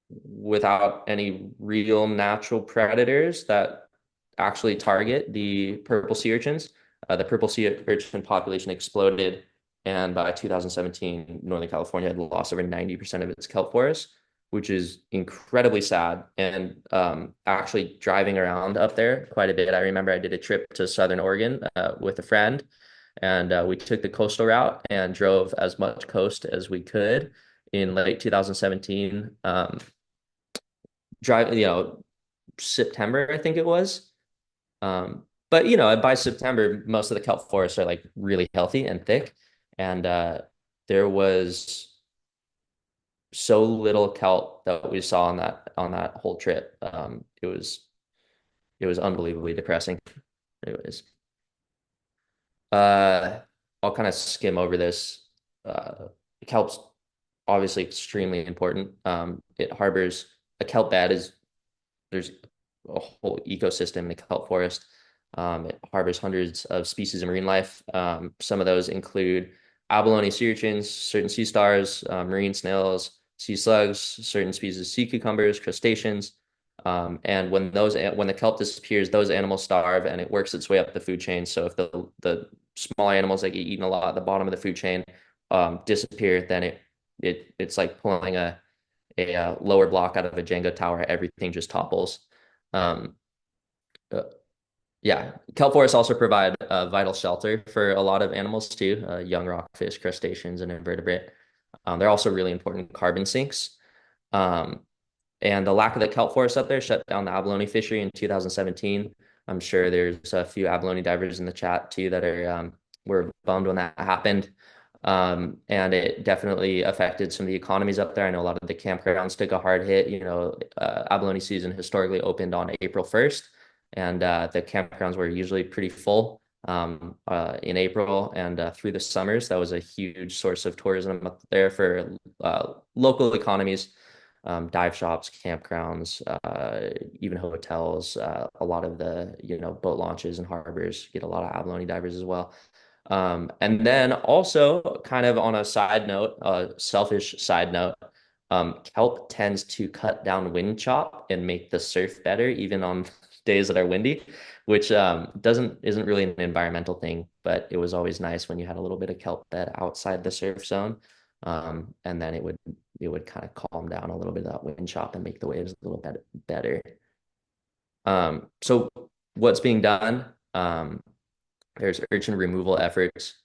Speaker 1: without any real natural predators that actually target the purple sea urchins. The purple sea urchin population exploded, and by 2017, Northern California had lost over 90% of its kelp forests. which is incredibly sad. And actually driving around up there quite a bit. I remember I did a trip to Southern Oregon with a friend, and we took the coastal route and drove as much coast as we could in late 2017. September, I think it was. But by September, most of the kelp forests are like really healthy and thick, and there was so little kelp that we saw on that whole trip. It was unbelievably depressing. Anyways, uh, I'll kind of skim over this. Kelp's obviously extremely important. It harbors a kelp bed is there's a whole ecosystem in the kelp forest. It harbors hundreds of species of marine life. Some of those include abalone sea urchins, certain sea stars, marine snails, sea slugs, certain species of sea cucumbers, crustaceans. And when the kelp disappears, those animals starve, and it works its way up the food chain. So if the smaller animals that get eaten a lot at the bottom of the food chain disappear, then it's like pulling a lower block out of a Jenga tower. Everything just topples. Um, uh, yeah, kelp forests also provide vital shelter for a lot of animals too, young rockfish, crustaceans, and invertebrate. They're also really important carbon sinks. Um, and the lack of the kelp forest up there shut down the abalone fishery in 2017. I'm sure there's a few abalone divers in the chat too that were bummed when that happened. And it definitely affected some of the economies up there. I know a lot of the campgrounds took a hard hit. Abalone season historically opened on April 1st, and the campgrounds were usually pretty full in April and through the summers. That was a huge source of tourism up there for local economies, dive shops, campgrounds, even hotels. A lot of the boat launches and harbors get a lot of abalone divers as well. And then also, kind of on a side note, a selfish side note, kelp tends to cut down wind chop and make the surf better, even on days that are windy, which doesn't isn't really an environmental thing, but it was always nice when you had a little bit of kelp bed outside the surf zone. And then it would kind of calm down a little bit of that wind chop and make the waves a little bit better. So what's being done? There's urchin removal efforts.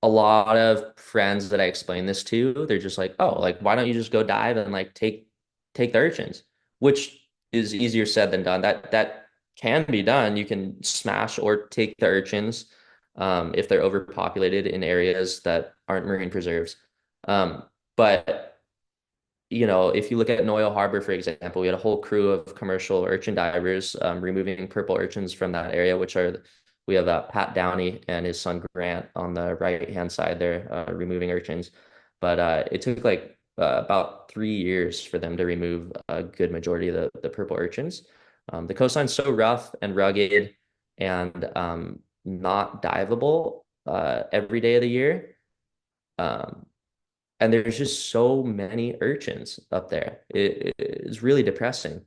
Speaker 1: A lot of friends that I explain this to, they're just like, oh, like why don't you just go dive and like take the urchins, which is easier said than done. That can be done. You can smash or take the urchins if they're overpopulated in areas that aren't marine preserves. But if you look at Noyo Harbor, for example, we had a whole crew of commercial urchin divers removing purple urchins from that area, we have Pat Downey and his son Grant on the right-hand side there removing urchins. But it took like about 3 years for them to remove a good majority of the purple urchins. The coastline's so rough and rugged and not diveable every day of the year. Um, and there's just so many urchins up there. It's really depressing.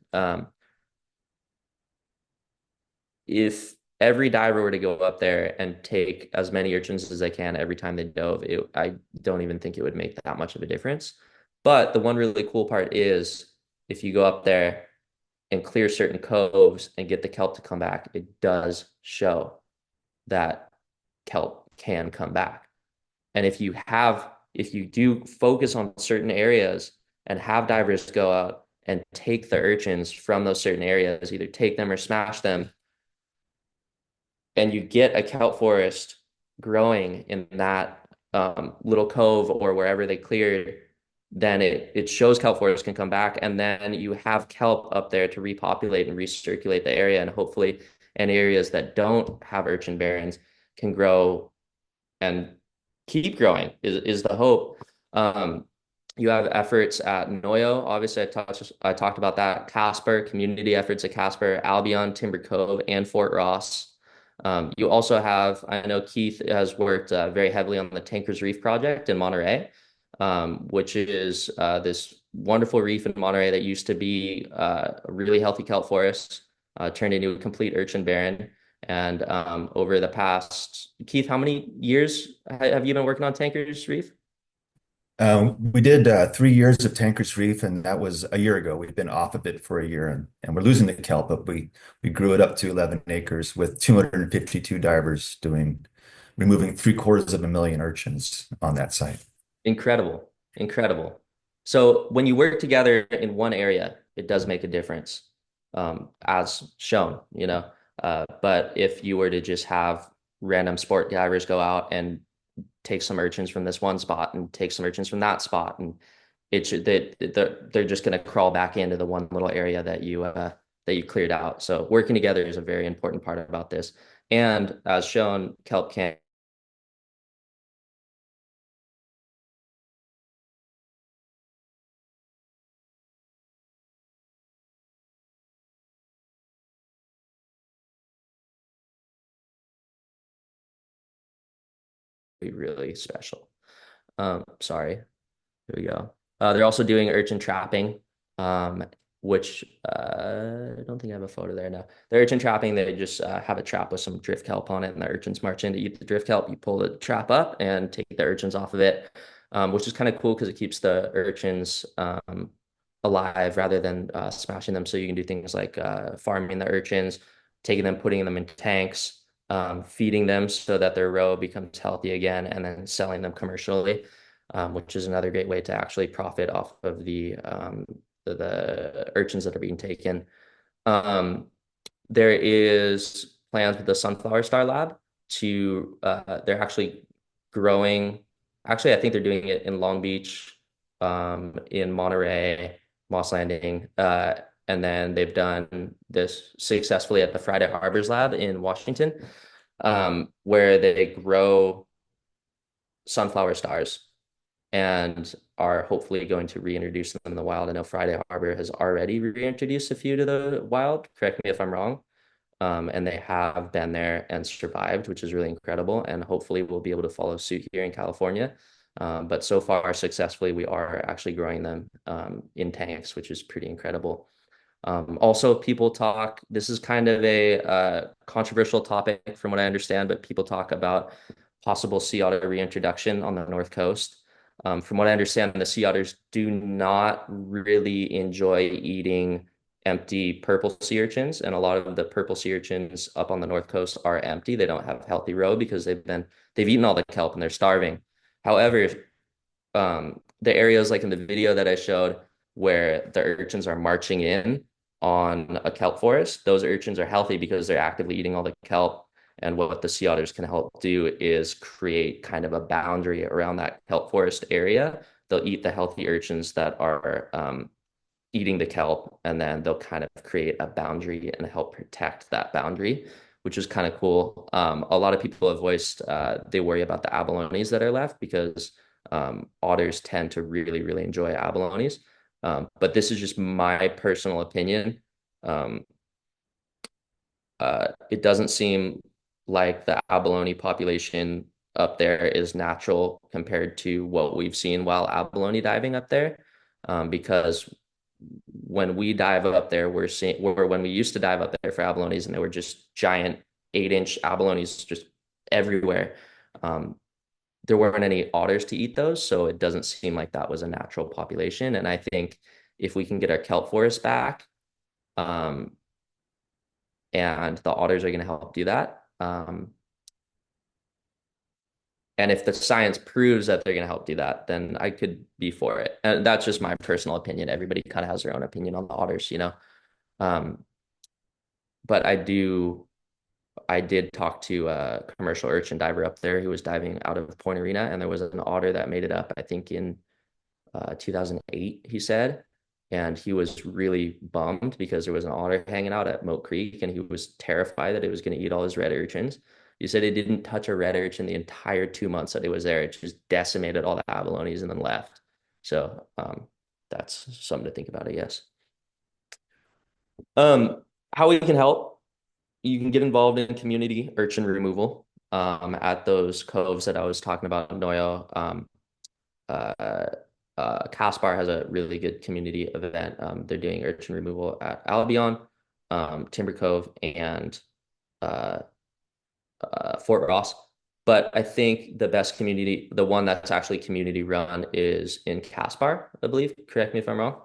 Speaker 1: If every diver were to go up there and take as many urchins as they can every time they dove, I don't even think it would make that much of a difference. But the one really cool part is if you go up there and clear certain coves and get the kelp to come back, it does show that kelp can come back. And if you do focus on certain areas and have divers go out and take the urchins from those certain areas, either take them or smash them, and you get a kelp forest growing in that little cove or wherever they cleared, then it shows kelp forests can come back, and then you have kelp up there to repopulate and recirculate the area, and hopefully, in areas that don't have urchin barrens can grow and keep growing is the hope. You have efforts at Noyo. Obviously, I talked about that. Casper, community efforts at Casper, Albion, Timber Cove, and Fort Ross. You also have, I know Keith has worked very heavily on the Tankers Reef project in Monterey, which is this wonderful reef in Monterey that used to be a really healthy kelp forest, turned into a complete urchin barren. And over the past, Keith, how many years have you been working on Tankers Reef?
Speaker 4: We did 3 years of Tankers Reef, and that was a year ago. We've been off of it for a year, and we're losing the kelp, but we grew it up to 11 acres with 252 divers doing removing 750,000 urchins on that site.
Speaker 1: Incredible, incredible. So when you work together in one area, it does make a difference, as shown, you know. But if you were to just have random sport divers go out and take some urchins from this one spot and take some urchins from that spot, and it should they're just going to crawl back into the one little area that you cleared out. So working together is a very important part about this. And as shown, kelp can be really special. Sorry. Here we go. They're also doing urchin trapping, um, which I don't think I have a photo there now. The urchin trapping, they just have a trap with some drift kelp on it, and the urchins march in to eat the drift kelp. You pull the trap up and take the urchins off of it, which is kind of cool because it keeps the urchins alive rather than smashing them. So you can do things like farming the urchins, taking them, putting them in tanks, feeding them so that their roe becomes healthy again, and then selling them commercially, which is another great way to actually profit off of the urchins that are being taken. Um, there is plans with the Sunflower Star Lab to they're actually growing. Actually, I think they're doing it in Long Beach, in Monterey, Moss Landing, and then they've done this successfully at the Friday Harbors Lab in Washington, where they grow sunflower stars and are hopefully going to reintroduce them in the wild. I know Friday Harbor has already reintroduced a few to the wild. Correct me if I'm wrong. And they have been there and survived, which is really incredible. And hopefully we'll be able to follow suit here in California. But so far, successfully, we are actually growing them in tanks, which is pretty incredible. Also, people talk, this is kind of a controversial topic from what I understand, but people talk about possible sea otter reintroduction on the North Coast. From what I understand, the sea otters do not really enjoy eating empty purple sea urchins, and a lot of the purple sea urchins up on the North Coast are empty. They don't have healthy roe because they've eaten all the kelp and they're starving. However, the areas like in the video that I showed where the urchins are marching in on a kelp forest, those urchins are healthy because they're actively eating all the kelp. And what the sea otters can help do is create kind of a boundary around that kelp forest area. They'll eat the healthy urchins that are eating the kelp, and then they'll kind of create a boundary and help protect that boundary, which is kind of cool. A lot of people have voiced they worry about the abalones that are left because otters tend to really, really enjoy abalones. But this is just my personal opinion. Um, it doesn't seem like the abalone population up there is natural compared to what we've seen while abalone diving up there. Because when we dive up there, when we used to dive up there for abalones and they were just giant 8-inch abalones just everywhere. There weren't any otters to eat those, so it doesn't seem like that was a natural population. And I think if we can get our kelp forest back, um, and the otters are going to help do that. And if the science proves that they're going to help do that, then I could be for it. And that's just my personal opinion. Everybody kind of has their own opinion on the otters, you know. Um, but I did talk to a commercial urchin diver up there who was diving out of Point Arena, and there was an otter that made it up, I think in 2008, he said. And he was really bummed because there was an otter hanging out at Moat Creek and he was terrified that it was going to eat all his red urchins. He said it didn't touch a red urchin the entire 2 months that it was there. It just decimated all the abalones and then left. So that's something to think about, I guess. Um, how we can help, you can get involved in community urchin removal at those coves that I was talking about in Noyo. Uh, Caspar has a really good community event. They're doing urchin removal at Albion, Timber Cove, and uh, Fort Ross. But I think the best community, the one that's actually community run, is in Caspar, I believe. Correct me if I'm wrong.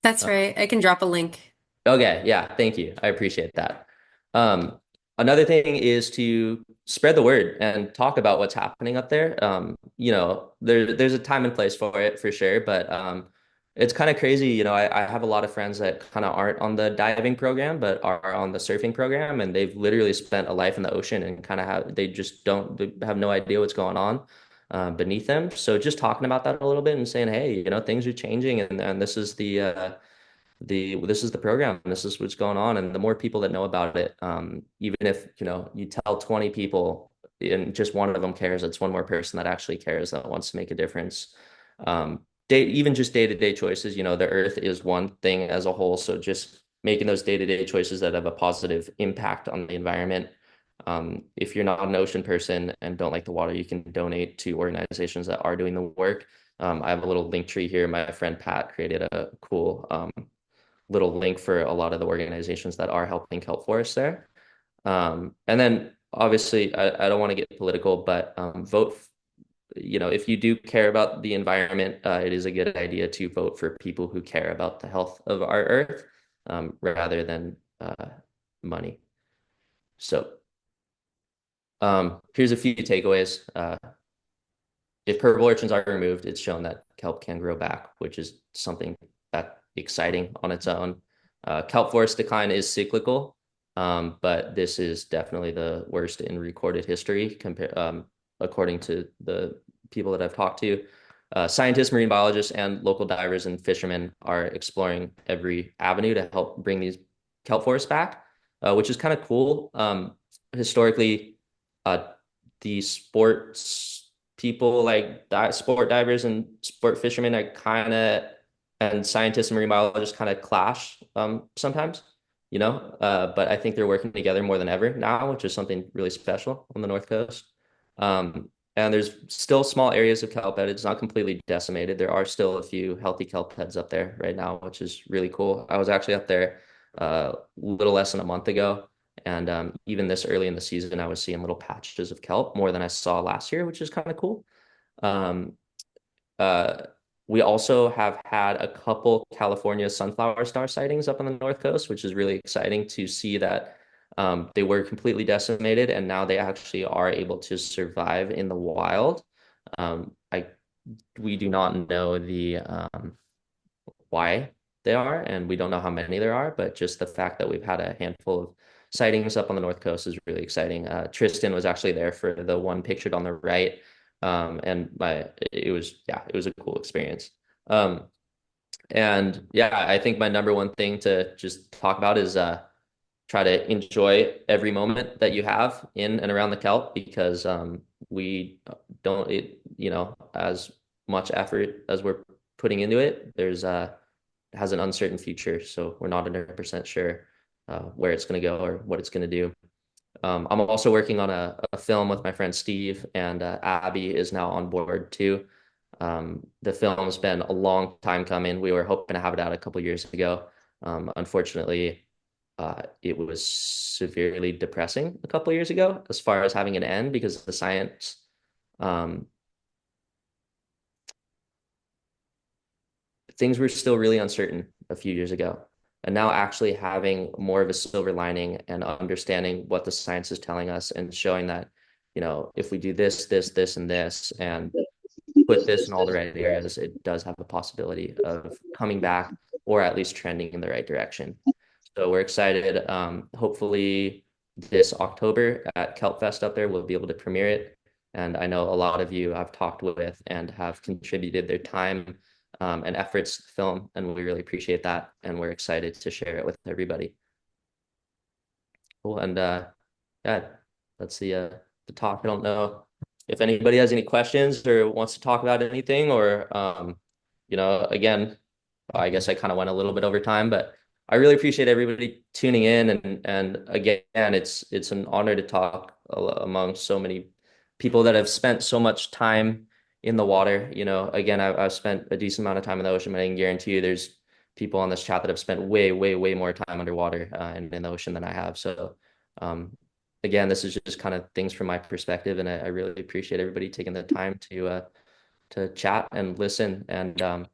Speaker 2: That's right. I can drop a link.
Speaker 1: Okay, yeah, thank you. I appreciate that. Um, Another thing is to spread the word and talk about what's happening up there. There's a time and place for it for sure, but it's kind of crazy. I have a lot of friends that kind of aren't on the diving program, but are on the surfing program, and they've literally spent a life in the ocean and kind of they just don't they have no idea what's going on beneath them. So just talking about that a little bit and saying, hey, things are changing, and this is the program, this is what's going on, and the more people that know about it, even if you tell 20 people and just one of them cares, it's one more person that actually cares, that wants to make a difference. Even just day-to-day choices, the earth is one thing as a whole, so just making those day-to-day choices that have a positive impact on the environment. If you're not an ocean person and don't like the water, you can donate to organizations that are doing the work. I have a little link tree here. My friend Pat created a cool little link for a lot of the organizations that are helping kelp forests there. And then obviously, I don't want to get political, but vote. If you do care about the environment, it is a good idea to vote for people who care about the health of our earth, rather than money. So, here's a few takeaways. If purple urchins are removed, it's shown that kelp can grow back, which is something that's exciting on its own. Kelp forest decline is cyclical, but this is definitely the worst in recorded history, according to the people that I've talked to. Scientists, marine biologists, and local divers and fishermen are exploring every avenue to help bring these kelp forests back, which is kind of cool. Historically, uh, the sports people, like sport divers and sport fishermen, are kind of, and scientists and marine biologists kind of clash sometimes, but I think they're working together more than ever now, which is something really special on the North Coast. And there's still small areas of kelp bed. It's not completely decimated. There are still a few healthy kelp beds up there right now, which is really cool. I was actually up there a little less than a month ago. And even this early in the season, I was seeing little patches of kelp, more than I saw last year, which is kind of cool. Um, uh, we also have had a couple California sunflower star sightings up on the North Coast, which is really exciting to see that they were completely decimated and now they actually are able to survive in the wild. I We do not know the why they are, and we don't know how many there are, but just the fact that we've had a handful of sightings up on the North Coast is really exciting. Tristan was actually there for the one pictured on the right. And it was a cool experience. Um, and yeah, I think my number one thing to just talk about is try to enjoy every moment that you have in and around the kelp, because we don't, as much effort as we're putting into it, has an uncertain future. So we're not 100% sure where it's going to go or what it's going to do. I'm also working on a film with my friend Steve, and Abby is now on board too. The film's been a long time coming. We were hoping to have it out a couple years ago. Unfortunately, it was severely depressing a couple years ago as far as having an end, because the science, um, things were still really uncertain a few years ago. And now actually having more of a silver lining and understanding what the science is telling us and showing that, if we do this, this, this, and this, and put this in all the right areas, it does have a possibility of coming back or at least trending in the right direction. So we're excited. Hopefully this October at Kelp Fest up there, we'll be able to premiere it. And I know a lot of you I've talked with and have contributed their time and efforts to film, and we really appreciate that. And we're excited to share it with everybody. Cool. And yeah, that's the talk. I don't know if anybody has any questions or wants to talk about anything, or again, I guess I kind of went a little bit over time, but I really appreciate everybody tuning in, and again, it's an honor to talk among so many people that have spent so much time in the water. Again, I've spent a decent amount of time in the ocean, but I can guarantee you there's people on this chat that have spent way, way, way more time underwater and in the ocean than I have. So Um, again, this is just kind of things from my perspective, and I really appreciate everybody taking the time to chat and listen. And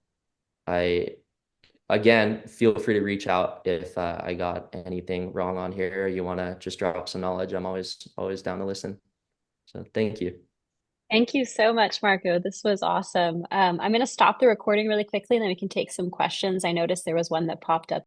Speaker 1: I again feel free to reach out if I got anything wrong on here, or you want to just drop some knowledge. I'm always down to listen. So thank you.
Speaker 3: Thank you so much, Marco. This was awesome. I'm going to stop the recording really quickly and then we can take some questions. I noticed there was one that popped up